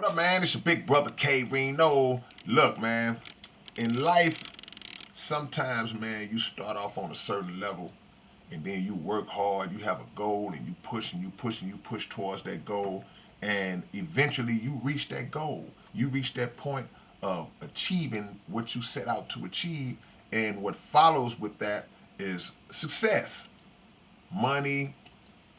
up, man? It's your big brother K-Rino. Look, man, in life, sometimes, man, you start off on a certain level and then you work hard, you have a goal and you push and you push and you push towards that goal. And eventually you reach that goal. You reach that point of achieving what you set out to achieve. And what follows with that is success, money,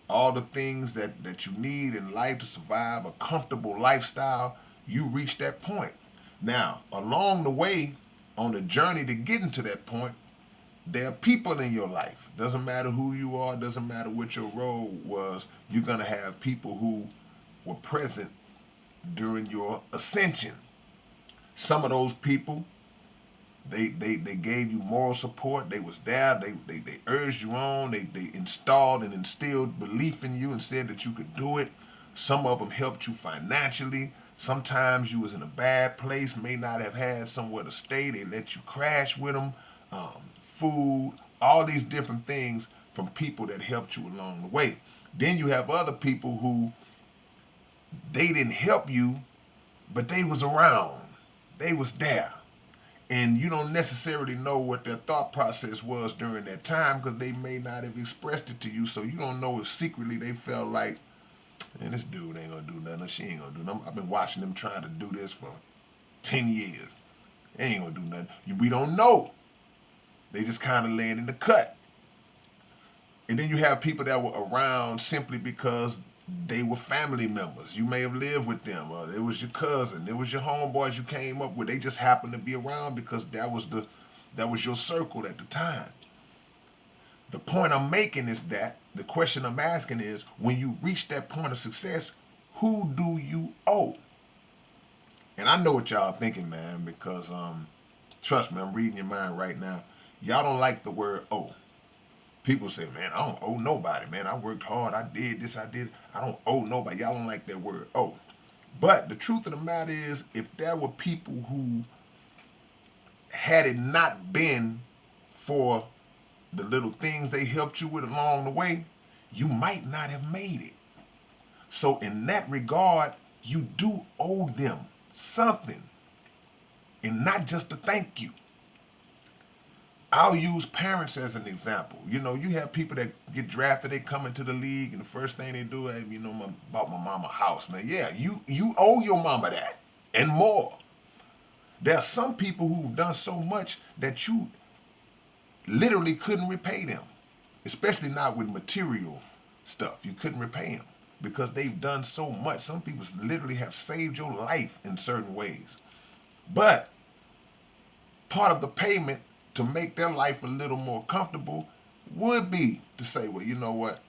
all the things that you need in life to survive a comfortable lifestyle. You reach that point. Now, along the way, on the journey to getting to that point, there are people in your life. Doesn't matter who you are, doesn't matter what your role was, you're going to have people who were present during your ascension. Some of those people, they gave you moral support. They was there. They urged you on. They installed and instilled belief in you and said that you could do it. Some of them helped you financially. Sometimes you was in a bad place, may not have had somewhere to stay. They let you crash with them. Food, all these different things from people that helped you along the way. Then you have other people who they didn't help you, but they was around. They was there, and you don't necessarily know what their thought process was during that time because they may not have expressed it to you. So you don't know if secretly they felt like, man, this dude ain't gonna do nothing. Or she ain't gonna do nothing. I've been watching them trying to do this for 10 years. They ain't gonna do nothing. We don't know. They just kind of laying in the cut. And then you have people that were around simply because they were family members. You may have lived with them, or it was your cousin, it was your homeboys you came up with. They just happened to be around because that was your circle at the time. The point I'm making is that the question I'm asking is, when you reach that point of success, who do you owe? And I know what y'all thinking, man, because trust me, I'm reading your mind right now. Y'all don't like the word owe. People say, man, I don't owe nobody, man. I worked hard. I did this. I did. I don't owe nobody. Y'all don't like that word owe. But the truth of the matter is, if there were people who, had it not been for the little things they helped you with along the way, you might not have made it. So, in that regard, you do owe them something, and not just a thank you. I'll use parents as an example. You know, you have people that get drafted, they come into the league, and the first thing they do is, bought my mama a house, man. Yeah, you owe your mama that and more. There are some people who've done so much that you literally couldn't repay them, especially not with material stuff. You couldn't repay them because they've done so much. Some people literally have saved your life in certain ways. But part of the payment to make their life a little more comfortable would be to say, well, you know what?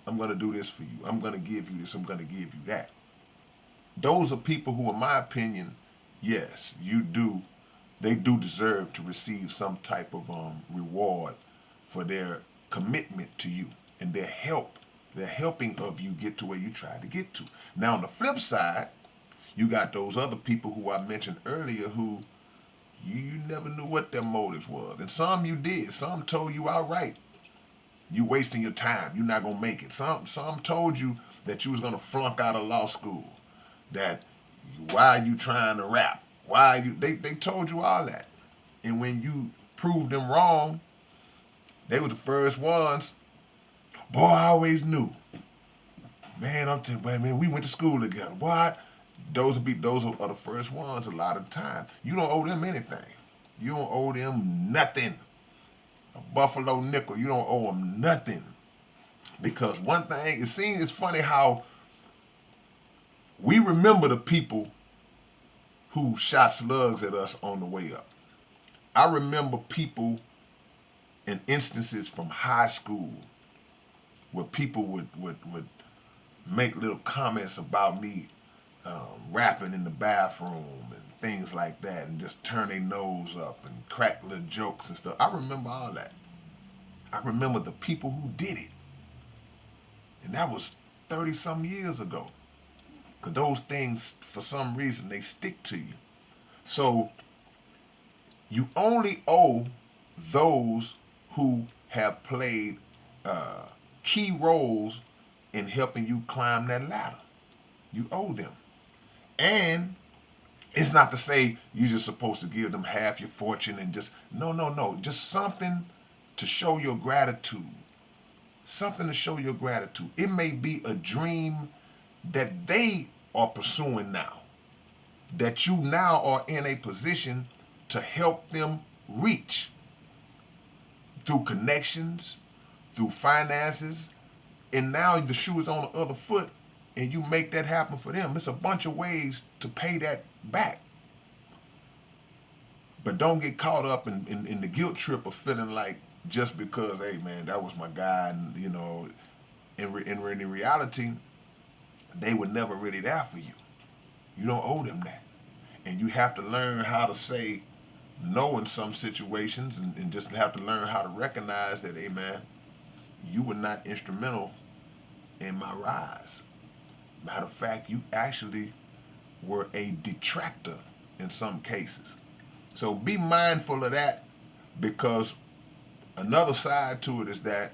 I'm going to do this for you. I'm going to give you this. I'm going to give you that. Those are people who, in my opinion, yes, they do deserve to receive some type of reward for their commitment to you and their helping of you get to where you try to get to. Now, on the flip side, you got those other people who I mentioned earlier who you never knew what their motives was. And some you did. Some told you outright, you wasting your time. You're not going to make it. Some told you that you was going to flunk out of law school. That why are you trying to rap? They told you all that. And when you proved them wrong, they were the first ones. Boy, I always knew. Man, I'm telling you, man, we went to school together. What? Those are the first ones a lot of the time. You don't owe them anything. You don't owe them nothing. A Buffalo nickel, you don't owe them nothing. Because one thing, it's funny how we remember the people who shot slugs at us on the way up. I remember people in instances from high school where people would make little comments about me rapping in the bathroom and things like that, and just turn their nose up and crack little jokes and stuff. I remember all that. I remember the people who did it. And that was 30 some years ago. Because those things, for some reason, they stick to you. So you only owe those who have played key roles in helping you climb that ladder. You owe them. And it's not to say you're just supposed to give them half your fortune and just, no, no, no. Just something to show your gratitude. Something to show your gratitude. It may be a dream that they are pursuing now, that you now are in a position to help them reach through connections, through finances, and now the shoe is on the other foot and you make that happen for them. It's a bunch of ways to pay that back. But don't get caught up in the guilt trip of feeling like just because, hey man, that was my guy, and you know, in reality, they were never really there for you. You don't owe them that. And you have to learn how to say no in some situations, and just have to learn how to recognize that, hey man, you were not instrumental in my rise. Matter of fact, you actually were a detractor in some cases. So be mindful of that, because another side to it is that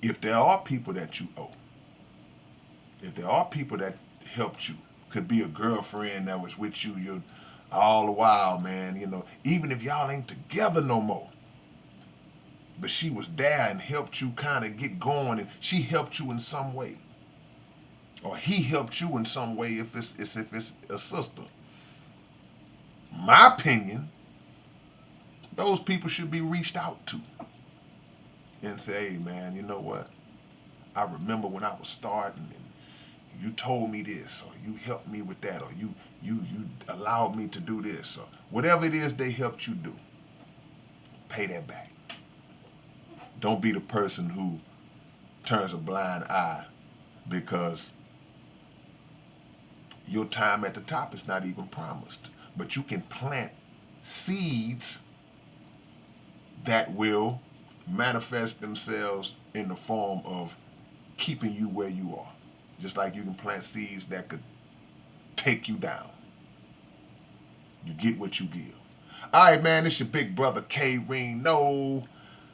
if there are people that you owe, if there are people that helped you, could be a girlfriend that was with you all the while, man, you know, even if y'all ain't together no more, but she was there and helped you kind of get going, and she helped you in some way, or he helped you in some way if it's a sister. My opinion, those people should be reached out to and say, hey man, you know what? I remember when I was starting and you told me this, or you helped me with that, or you allowed me to do this, or whatever it is they helped you do. Pay that back. Don't be the person who turns a blind eye because your time at the top is not even promised. But you can plant seeds that will manifest themselves in the form of keeping you where you are. Just like you can plant seeds that could take you down. You get what you give. All right, man, it's your big brother K-Rino.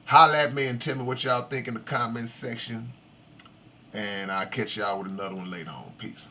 Holla at me and tell me what y'all think in the comments section. And I'll catch y'all with another one later on. Peace.